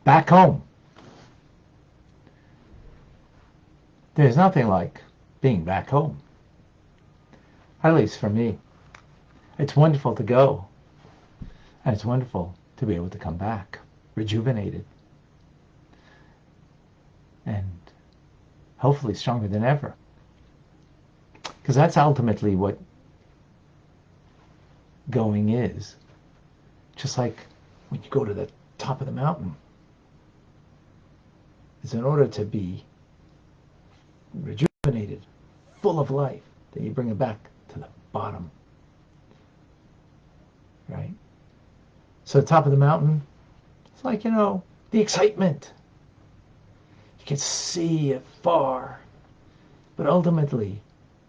back home. There's nothing like being back home. At least for me. It's wonderful to go. And it's wonderful to be able to come back, rejuvenated. And hopefully stronger than ever. Because that's ultimately what going is. Just like when you go to the top of the mountain. It's in order to be rejuvenated, full of life, that you bring it back to the bottom. Right? So the top of the mountain, it's like, the excitement. You can see it far. But ultimately,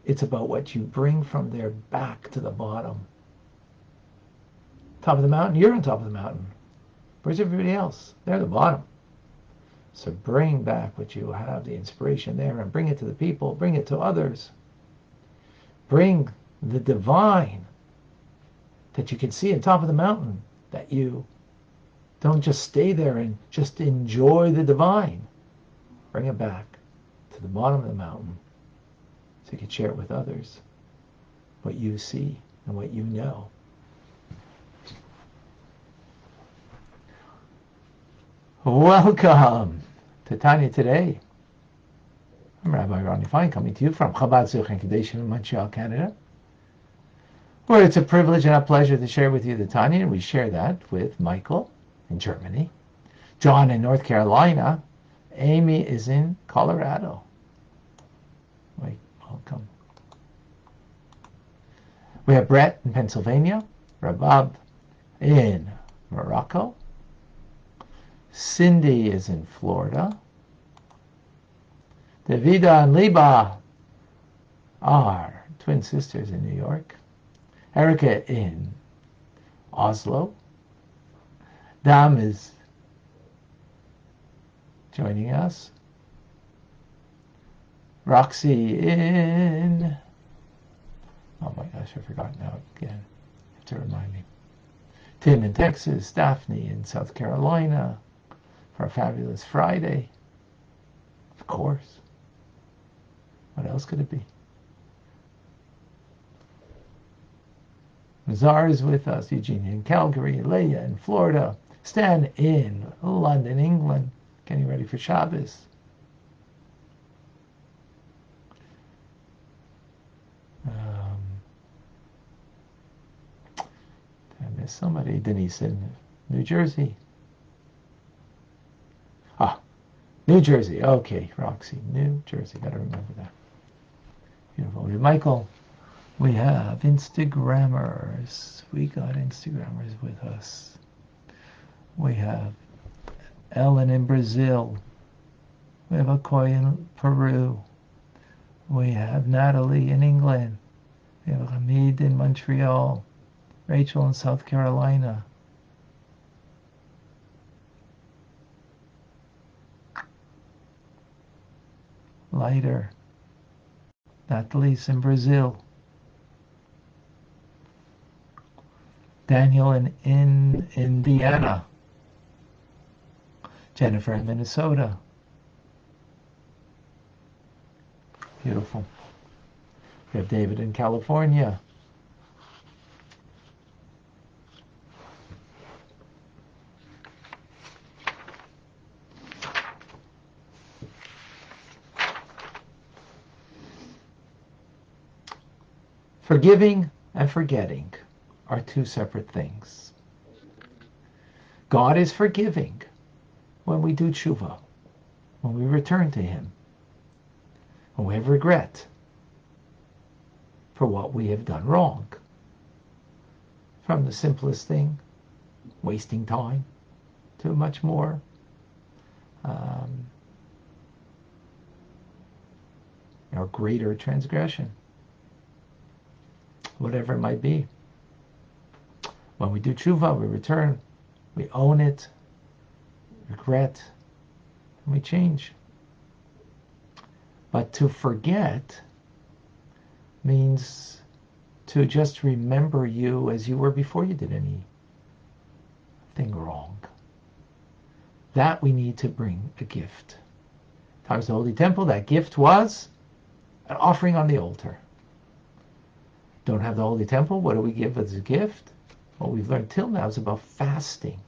it's about what you bring from there back to the bottom. Top of the mountain, you're on top of the mountain. Where's everybody else? They're at the bottom. So bring back what you have, the inspiration there, and bring it to the people, bring it to others. Bring the divine that you can see on top of the mountain, that you don't just stay there and just enjoy the divine. Bring it back to the bottom of the mountain so you can share it with others, what you see and what you know. Welcome to Tanya today. I'm Rabbi Ronnie Fine, coming to you from Chabad Zurich and Kadesh in Montreal, Canada, where it's a privilege and a pleasure to share with you the Tanya, and we share that with Michael in Germany, John in North Carolina, Amy is in Colorado. Wait, welcome. We have Brett in Pennsylvania, Rabbi in Morocco, Cindy is in Florida, Davida and Liba are twin sisters in New York, Erica in Oslo, Dam is joining us, Roxy in, oh my gosh, I forgot now again, you have to remind me, Tim in Texas, Daphne in South Carolina, for a fabulous Friday. Of course. What else could it be? Mazar is with us, Eugenia in Calgary, Leah in Florida, Stan in London, England, getting ready for Shabbos. Did I miss somebody? Denise in New Jersey. New Jersey. Okay, Roxy. New Jersey. Got to remember that. Beautiful. We have Michael. We have Instagrammers. We got Instagrammers with us. We have Ellen in Brazil. We have Akoy in Peru. We have Natalie in England. We have Hamid in Montreal. Rachel in South Carolina. Lighter. Natalie's in Brazil. Daniel in Indiana. Jennifer in Minnesota. Beautiful. We have David in California. Forgiving and forgetting are two separate things. God is forgiving when we do tshuva, when we return to Him, when we have regret for what we have done wrong. From the simplest thing, wasting time, to much more or greater transgression. Whatever it might be. When we do tshuva, we return, we own it, regret, and we change. But to forget means to just remember you as you were before you did anything wrong. that we need to bring a gift. Times the Holy Temple, that gift was an offering on the altar. Don't have the Holy Temple, what do we give as a gift? What we've learned till now is about fasting.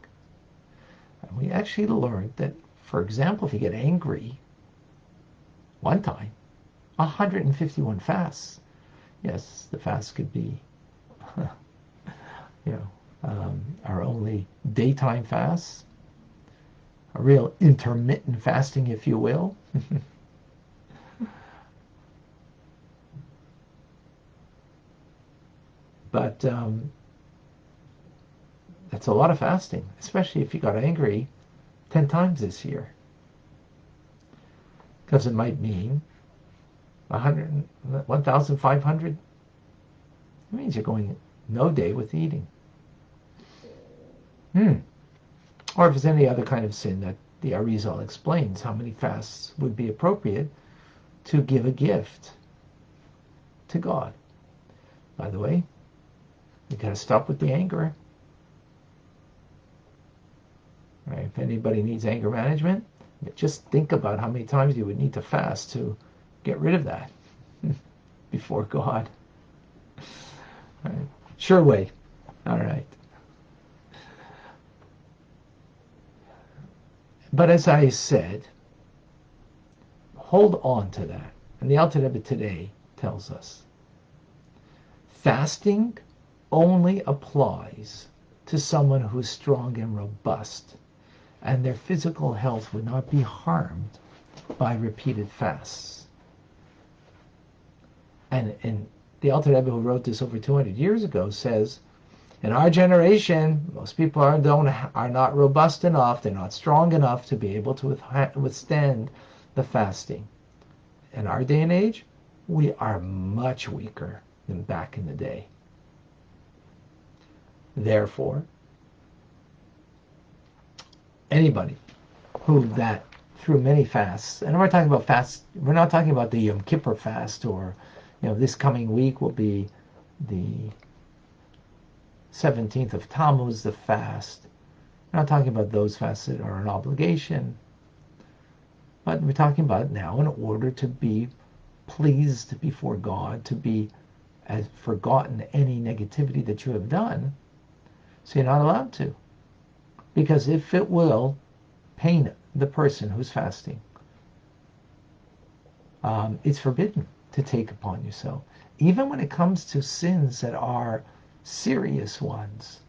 And we actually learned that, for example, if you get angry, one time, 151 fasts. Yes, the fast could be, our only daytime fasts, a real intermittent fasting, if you will. But that's a lot of fasting, especially if you got angry 10 times this year. Because it might mean 1,500. It means you're going no day with eating. Or if there's any other kind of sin that the Arizal explains, how many fasts would be appropriate to give a gift to God. By the way, you got to stop with the anger. Right? If anybody needs anger management, just think about how many times you would need to fast to get rid of that before God. Right? Sure way. All right. But as I said, hold on to that. And the Alter Rebbe today tells us, fasting only applies to someone who's strong and robust, and their physical health would not be harmed by repeated fasts. And the Alter Rebbe, who wrote this over 200 years ago, says, in our generation, most people are not robust enough, they're not strong enough to be able to withstand the fasting. In our day and age, we are much weaker than back in the day. Therefore, anybody who that through many fasts, and we're talking about fasts, we're not talking about the Yom Kippur fast, or this coming week will be the 17th of Tammuz, the fast. We're not talking about those fasts that are an obligation, but we're talking about now in order to be pleased before God, to be as forgotten any negativity that you have done, so you're not allowed to. Because if it will pain the person who's fasting, it's forbidden to take upon yourself. Even when it comes to sins that are serious ones,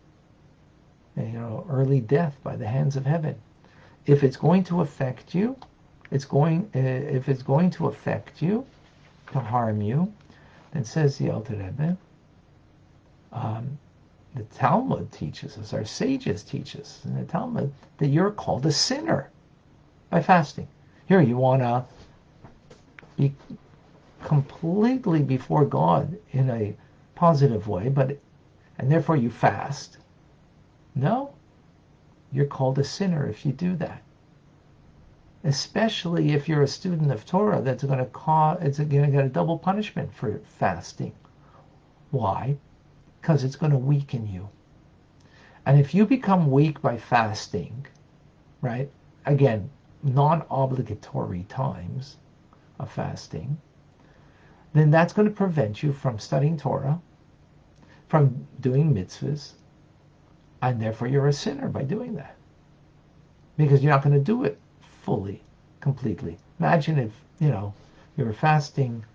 early death by the hands of heaven. If it's going to affect you, if it's going to affect you, to harm you, then says the Alter Rebbe, the Talmud teaches us, our sages teach us in the Talmud, that you're called a sinner by fasting. Here, you want to be completely before God in a positive way, and therefore you fast. No, you're called a sinner if you do that. Especially if you're a student of Torah, that's going to get a double punishment for fasting. Why? Because it's going to weaken you. And if you become weak by fasting, right? Again, non-obligatory times of fasting, then that's going to prevent you from studying Torah, from doing mitzvahs, and therefore you're a sinner by doing that. Because you're not going to do it fully, completely. Imagine if, you were fasting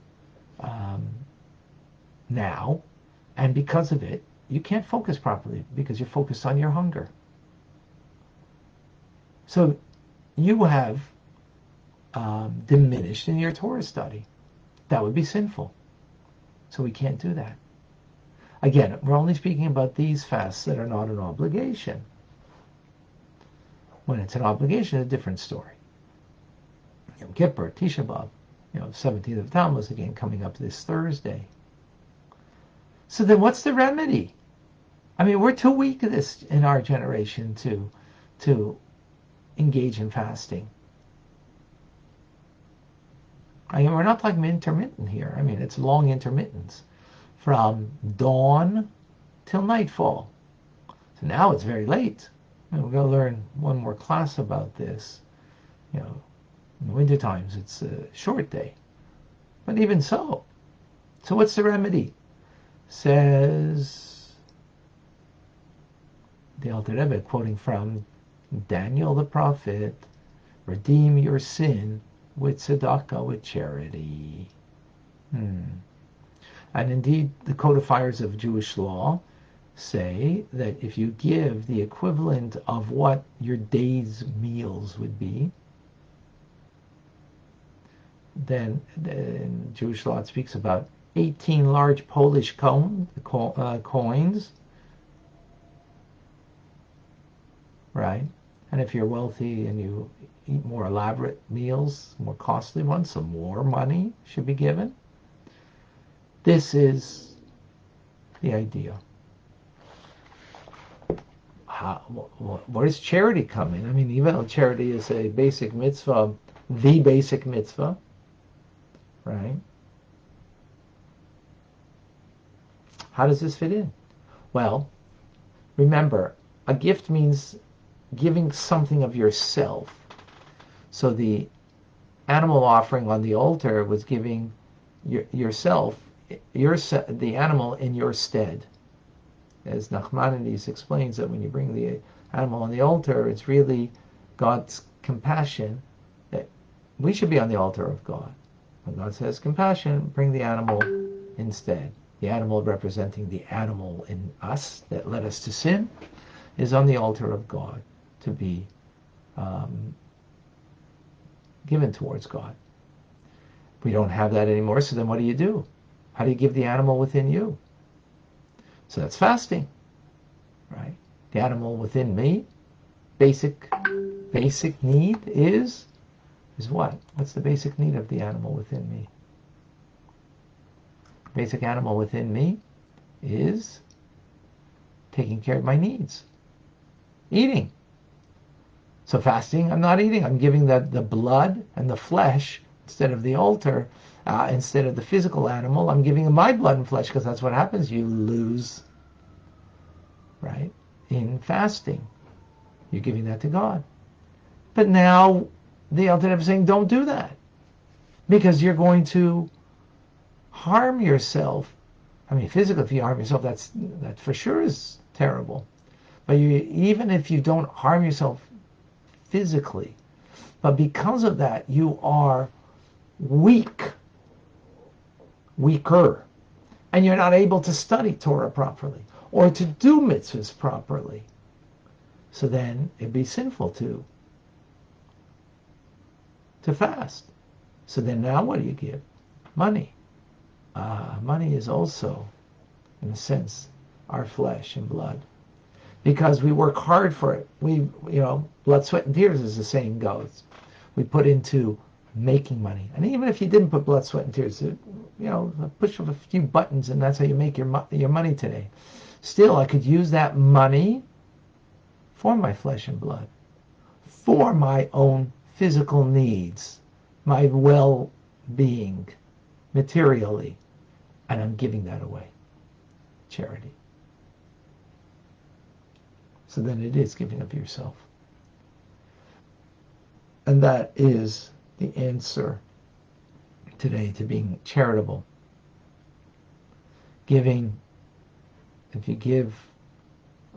now, and because of it, you can't focus properly because you're focused on your hunger. So you have diminished in your Torah study. That would be sinful. So we can't do that. Again, we're only speaking about these fasts that are not an obligation. When it's an obligation, it's a different story. Yom Kippur, Tisha B'Av, 17th of Tammuz, again, coming up this Thursday. So then what's the remedy? I mean, we're too weak at this in our generation to engage in fasting. I mean, we're not talking intermittent here. I mean, it's long intermittence from dawn till nightfall. So now it's very late. And we're going to learn one more class about this. You know, in the winter times, it's a short day. But even so. So what's the remedy? Says the Alter Rebbe, quoting from Daniel the prophet, redeem your sin with tzedakah, with charity. And indeed, the codifiers of Jewish law say that if you give the equivalent of what your day's meals would be, then in Jewish law it speaks about 18 large Polish coins, right? And if you're wealthy and you eat more elaborate meals, more costly ones, some more money should be given. This is the idea. Where does charity come in? I mean, even though charity is a basic mitzvah, the basic mitzvah, right? How does this fit in? Well, remember, a gift means giving something of yourself. So the animal offering on the altar was giving yourself, the animal in your stead. As Nachmanides explains, that when you bring the animal on the altar, it's really God's compassion, that we should be on the altar of God. When God says compassion, bring the animal instead. The animal representing the animal in us that led us to sin is on the altar of God to be given towards God. We don't have that anymore, so then what do? How do you give the animal within you? So that's fasting, right? The animal within me, basic need is what? What's the basic need of the animal within me? Basic animal within me is taking care of my needs. Eating. So fasting, I'm not eating. I'm giving the blood and the flesh instead of the altar, instead of the physical animal. I'm giving my blood and flesh, because that's what happens. You lose, right? In fasting, you're giving that to God. But now the Alter Rebbe is saying, don't do that, because you're going to harm yourself. I mean, physically, if you harm yourself, that for sure is terrible. But even if you don't harm yourself physically, but because of that, you are weaker, and you're not able to study Torah properly or to do mitzvahs properly. So then it'd be sinful to fast. So then now what do you give? Money. Money is also, in a sense, our flesh and blood, because we work hard for it. Blood, sweat, and tears, as the saying goes. We put into making money. And even if you didn't put blood, sweat, and tears, push of a few buttons, and that's how you make your money today. Still, I could use that money for my flesh and blood, for my own physical needs, my well-being, materially, and I'm giving that away. Charity. So then it is giving of yourself. And that is the answer today to being charitable. Giving, if you give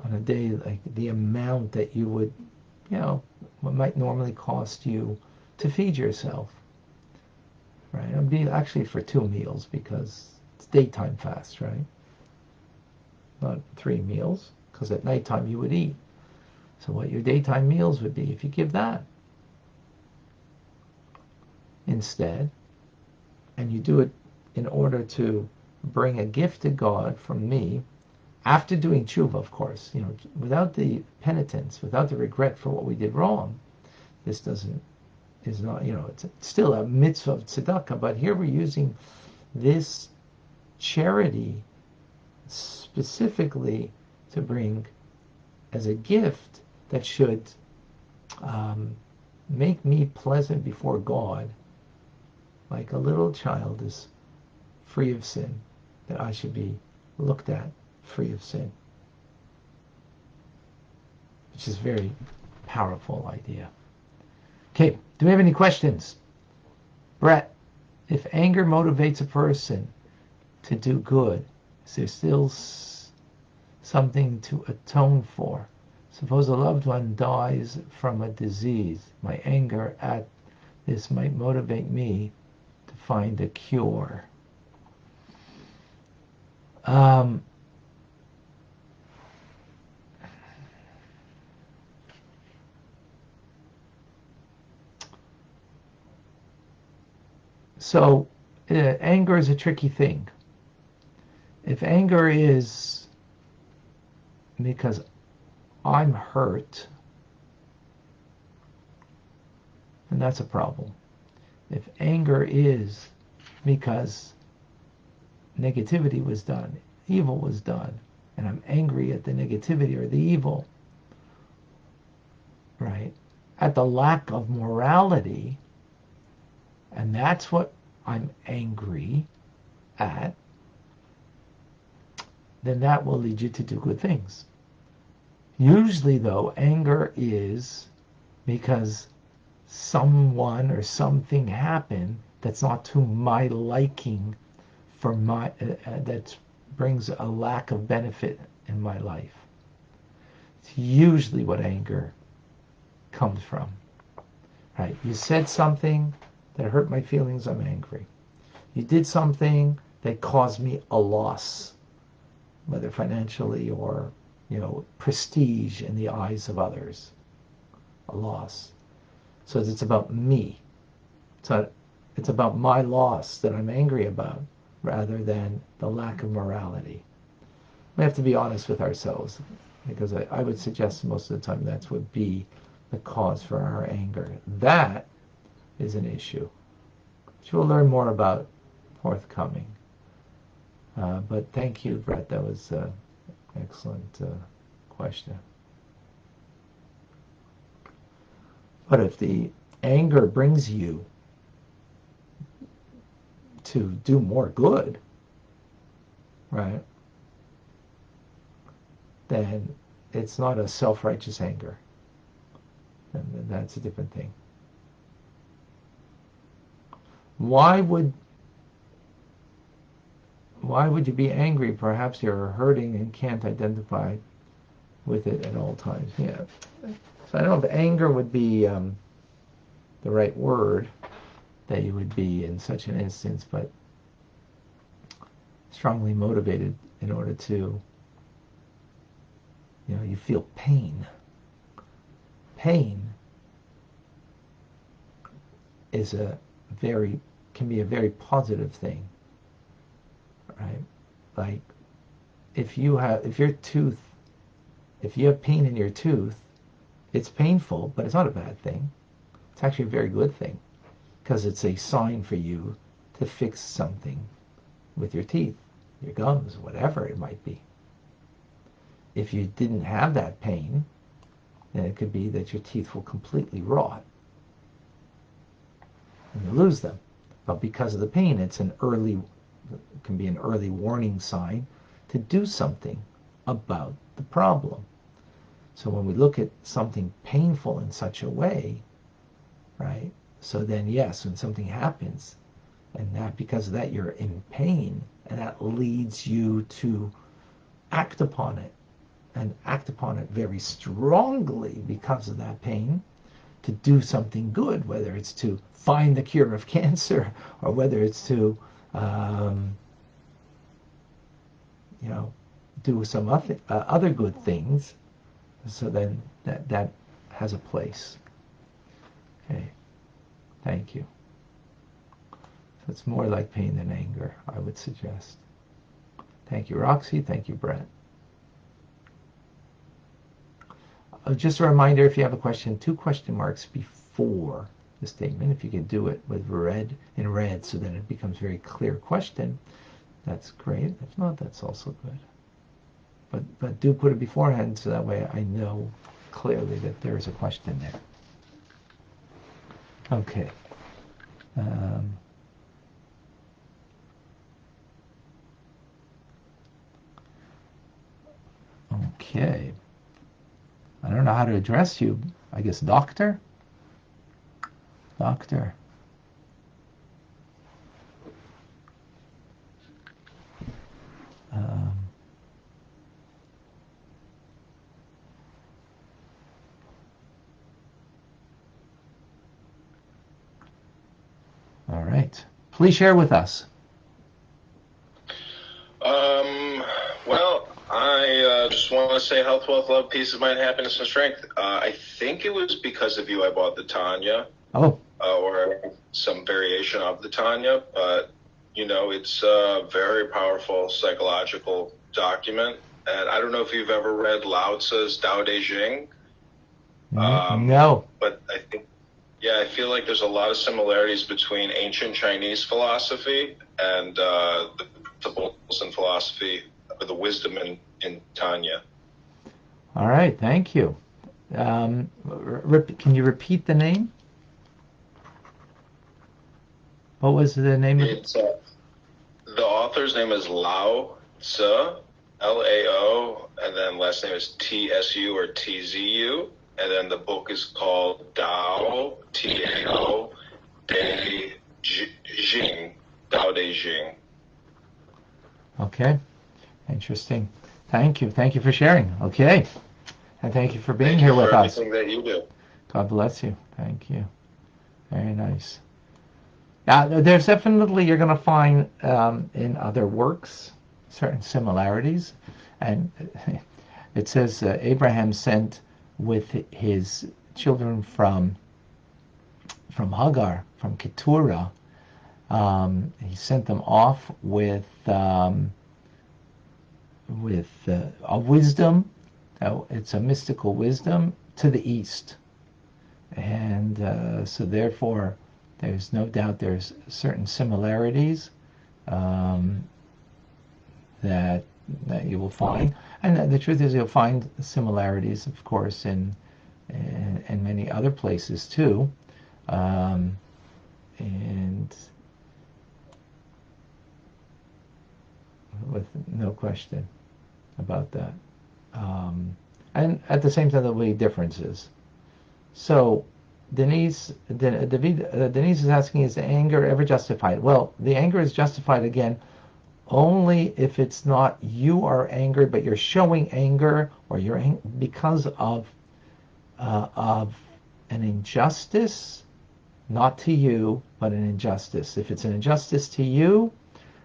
on a day like the amount that you would, what might normally cost you to feed yourself, right? It'd be actually for 2 meals, because it's daytime fast, right? Not 3 meals, because at nighttime you would eat. So what your daytime meals would be, if you give that instead, and you do it in order to bring a gift to God from me, after doing tshuva, of course, without the penitence, without the regret for what we did wrong, this is not, it's still a mitzvah of tzedakah, but here we're using this charity specifically to bring as a gift that should make me pleasant before God, like a little child is free of sin, that I should be looked at free of sin. which is a very powerful idea. Okay, do we have any questions? Brett, if anger motivates a person to do good, is there still something to atone for? Suppose a loved one dies from a disease. My anger at this might motivate me to find a cure. So anger is a tricky thing. If anger is because I'm hurt, then that's a problem. If anger is because negativity was done, evil was done, and I'm angry at the negativity or the evil, right? At the lack of morality, and that's what I'm angry at, then that will lead you to do good things. Usually, though, anger is because someone or something happened that's not to my liking, for my that brings a lack of benefit in my life. It's usually what anger comes from. Right? You said something that hurt my feelings, I'm angry. You did something that caused me a loss, whether financially or, prestige in the eyes of others, a loss. So it's about me. So it's about my loss that I'm angry about, rather than the lack of morality. We have to be honest with ourselves, because I would suggest most of the time that would be the cause for our anger. That is an issue, which we'll learn more about forthcoming. But thank you, Brett. That was an excellent question. But if the anger brings you to do more good, right, then it's not a self-righteous anger. And that's a different thing. Why would you be angry? Perhaps you're hurting and can't identify with it at all times. Yeah. So I don't know if anger would be the right word that you would be in such an instance, but strongly motivated in order to, you feel pain. Pain is can be a very positive thing, right? Like if you have pain in your tooth, it's painful, but it's not a bad thing. It's actually a very good thing, because it's a sign for you to fix something with your teeth, your gums, whatever it might be. If you didn't have that pain, then it could be that your teeth will completely rot and you lose them. But because of the pain, it can be an early warning sign to do something about the problem. So when we look at something painful in such a way, right? So then yes, when something happens, and that because of that you're in pain, and that leads you to act upon it, and act upon it very strongly because of that pain, to do something good, whether it's to find the cure of cancer, or whether it's to do some other good things. So then that has a place. Okay, thank you. So it's more like pain than anger, I would suggest. Thank you, Roxy. Thank you, Brett. Just a reminder, if you have a question, 2 question marks before the statement. If you could do it with red, so then it becomes very clear question, that's great. If not, that's also good. But do put it beforehand, so that way I know clearly that there is a question there. Okay. Okay. don't know how to address you. I guess doctor? Doctor. Um, all right. Please share with us. Well, I just want to say health, wealth, love, peace of mind, happiness, and strength. I think it was because of you I bought the Tanya. Oh. Or some variation of the Tanya, but it's a very powerful psychological document. And I don't know if you've ever read Lao Tzu's Tao Te Ching. No. But I feel like there's a lot of similarities between ancient Chinese philosophy and the principles and philosophy of the wisdom in Tanya. All right, thank you. Can you repeat the name? What was the name of it? The author's name is Lao Tzu, Lao, and then last name is Tsu or Tzu, and then the book is called Tao, Tao De Jing, Tao De Jing. Okay, interesting. Thank you for sharing. Okay, and thank you for being here with us. Everything that you do. God bless you. Thank you. Very nice. There's definitely, you're going to find in other works certain similarities, and it says Abraham sent with his children from Hagar, from Keturah. He sent them off with a wisdom. It's a mystical wisdom to the east, and so therefore there's no doubt there's certain similarities that you will find, and the truth is you'll find similarities, of course, in many other places too, and with no question about that. And at the same time, there'll be differences. So Denise is asking, is the anger ever justified? Well, the anger is justified, again, only if it's not you are angry, but you're showing anger, or you're because of an injustice, not to you, but an injustice. If it's an injustice to you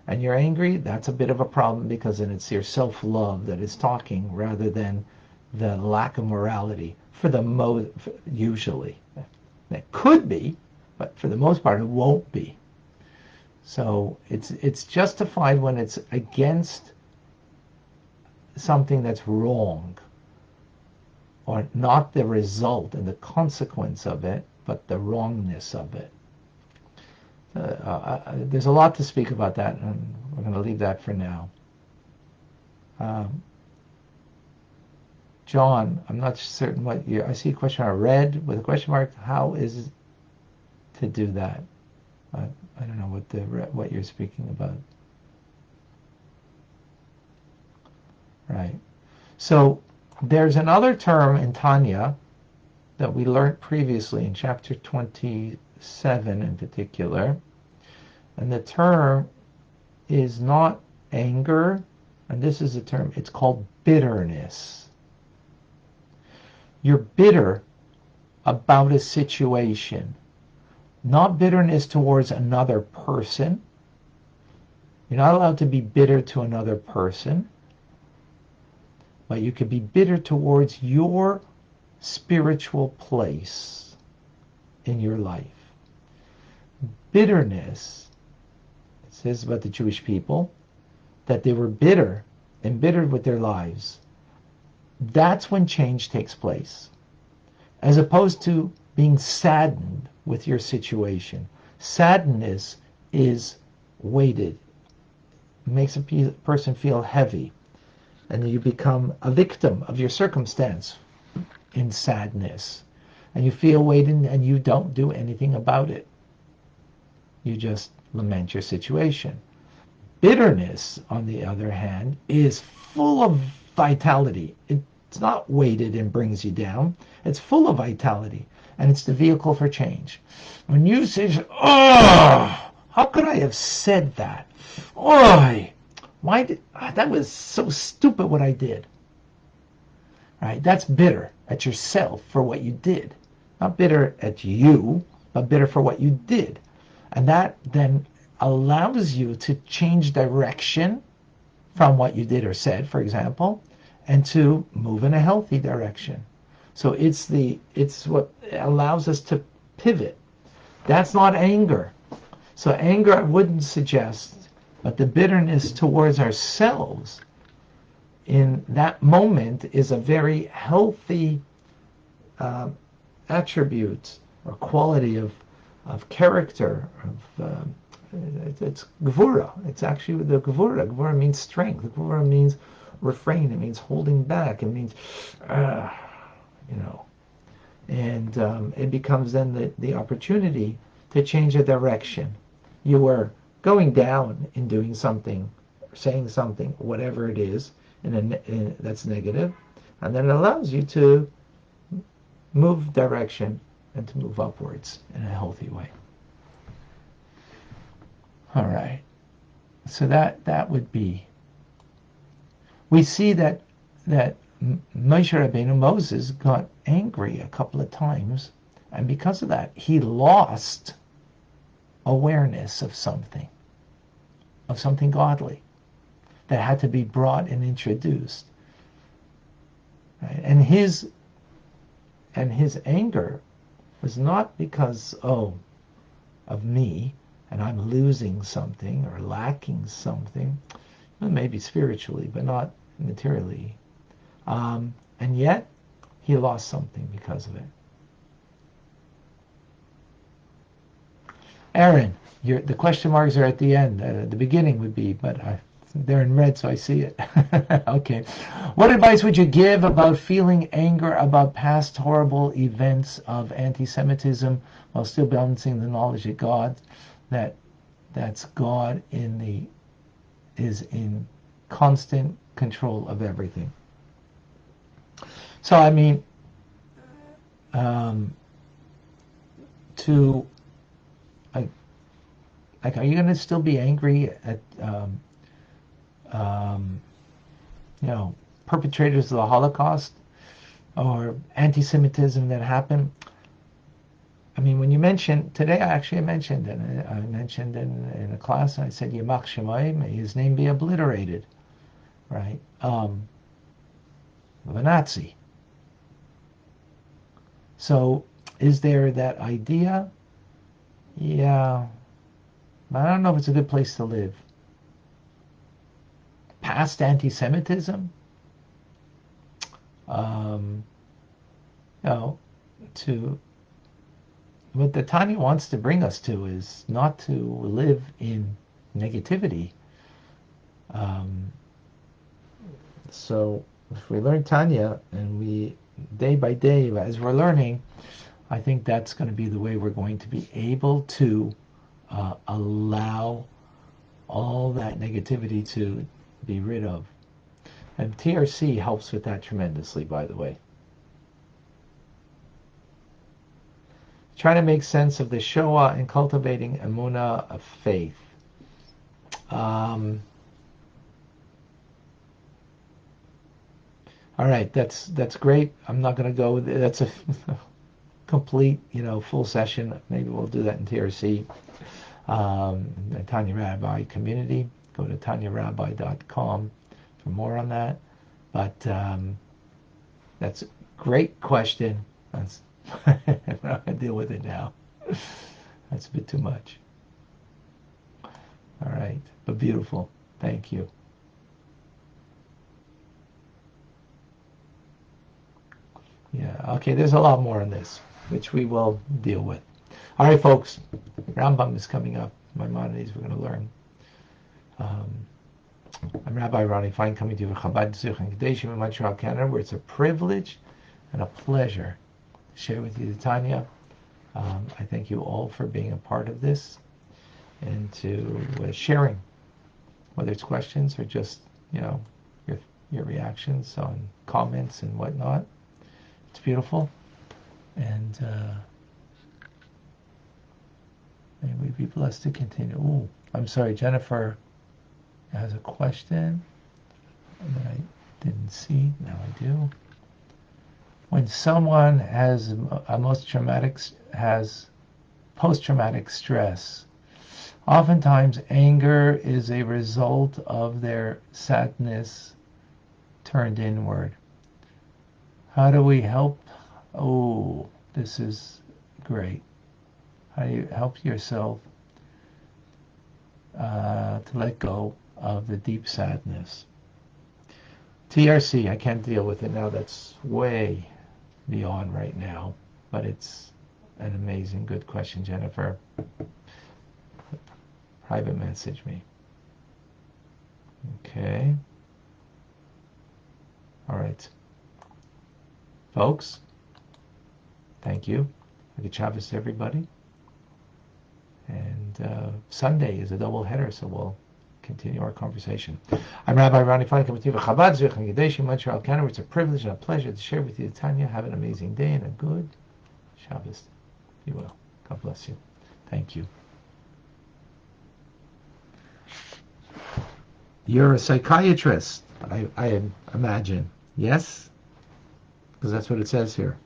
and you're angry, that's a bit of a problem, because then it's your self-love that is talking rather than the lack of morality. Usually. It could be, but for the most part, it won't be. So it's justified when it's against something that's wrong, or not the result and the consequence of it, but the wrongness of it. There's a lot to speak about that, and we're going to leave that for now. John, I'm not certain what I see a question mark red with a question mark. How is it to do that? I don't know what you're speaking about. Right. So there's another term in Tanya that we learned previously in chapter 27 in particular, and the term is not anger, and this is a term, it's called bitterness. You're bitter about a situation, not bitterness towards another person. You're not allowed to be bitter to another person, but you could be bitter towards your spiritual place in your life. Bitterness, it says about the Jewish people, that they were bitter, embittered with their lives. That's when change takes place, as opposed to being saddened with your situation. Sadness is weighted. It makes a person feel heavy, and you become a victim of your circumstance in sadness, and you feel weighted, and you don't do anything about it. You just lament your situation. Bitterness, on the other hand, is full of vitality. It's not weighted and brings you down. It's full of vitality, and it's the vehicle for change. When you say, "Oh, how could I have said that? Oh, why did that was so stupid what I did?" Right? That's bitter at yourself for what you did, not bitter at you, but bitter for what you did, and that then allows you to change direction from what you did or said, for example, and to move in a healthy direction. So it's what allows us to pivot. That's not anger. So anger I wouldn't suggest, but the bitterness towards ourselves in that moment is a very healthy attribute or quality of character. It's gevura. It's actually the gevura. Gevura means strength. Gevura means refrain. It means holding back. It means, you know, and it becomes then the opportunity to change a direction. You were going down in doing something, saying something, whatever it is, that's negative, and then it allows you to move direction and to move upwards in a healthy way. All right. So that would be. We see that Moshe Rabbeinu, Moses, got angry a couple of times, and because of that, he lost awareness of something godly that had to be brought and introduced. Right? And his anger was not because of me and I'm losing something or lacking something, well, maybe spiritually, but not materially. And yet, he lost something because of it. Aaron, the question marks are at the end. The beginning would be, but they're in red, so I see it. Okay. What advice would you give about feeling anger about past horrible events of anti-Semitism while still balancing the knowledge of God, that's God is in constant control of everything? So I mean, are you going to still be angry at perpetrators of the Holocaust or anti-Semitism that happened? I mean, when you mentioned today, I mentioned in a class, and I said, Yamach Shemai, may his name be obliterated, right? Of a Nazi. So, is there that idea? Yeah, but I don't know if it's a good place to live. Past anti-Semitism, what the Tanya wants to bring us to is not to live in negativity. So if we learn Tanya and we day by day as we're learning, I think that's going to be the way we're going to be able to allow all that negativity to be rid of. And TRC helps with that tremendously, by the way. Trying to make sense of the Shoah and cultivating emunah of faith. All right, that's great. I'm not going to go with it. That's a complete, full session. Maybe we'll do that in TRC. The Tanya Rabbi community. Go to TanyaRabbi.com for more on that. But that's a great question. I'm not going to deal with it now. That's a bit too much. All right, but beautiful. Thank you. Yeah, okay, there's a lot more on this, which we will deal with. All right, folks, Rambam is coming up. Maimonides, we're going to learn. I'm Rabbi Ronnie Fine, coming to you from Chabad Zuch and Kadeshim in Montreal, Canada, where it's a privilege and a pleasure to share with you the Tanya. I thank you all for being a part of this and to sharing, whether it's questions or just, your your reactions on comments and whatnot. It's beautiful. And may we be blessed to continue. Ooh, I'm sorry, Jennifer has a question that I didn't see. Now I do. When someone has post-traumatic stress, oftentimes anger is a result of their sadness turned inward. How do we help? Oh, this is great. How do you help yourself to let go of the deep sadness? TRC, I can't deal with it now. That's way beyond right now, but it's an amazing, good question, Jennifer. Private message me. Okay. All right. Folks, thank you. Good Shabbos to everybody. And Sunday is a double header, so we'll continue our conversation. I'm Rabbi Ronnie Fine, coming to you from Chabad, Zurich, and Yiddish, Montreal, Canada. It's a privilege and a pleasure to share with you, Tanya. Have an amazing day and a good Shabbos, if you will. God bless you. Thank you. You're a psychiatrist, I imagine. Yes? Because that's what it says here.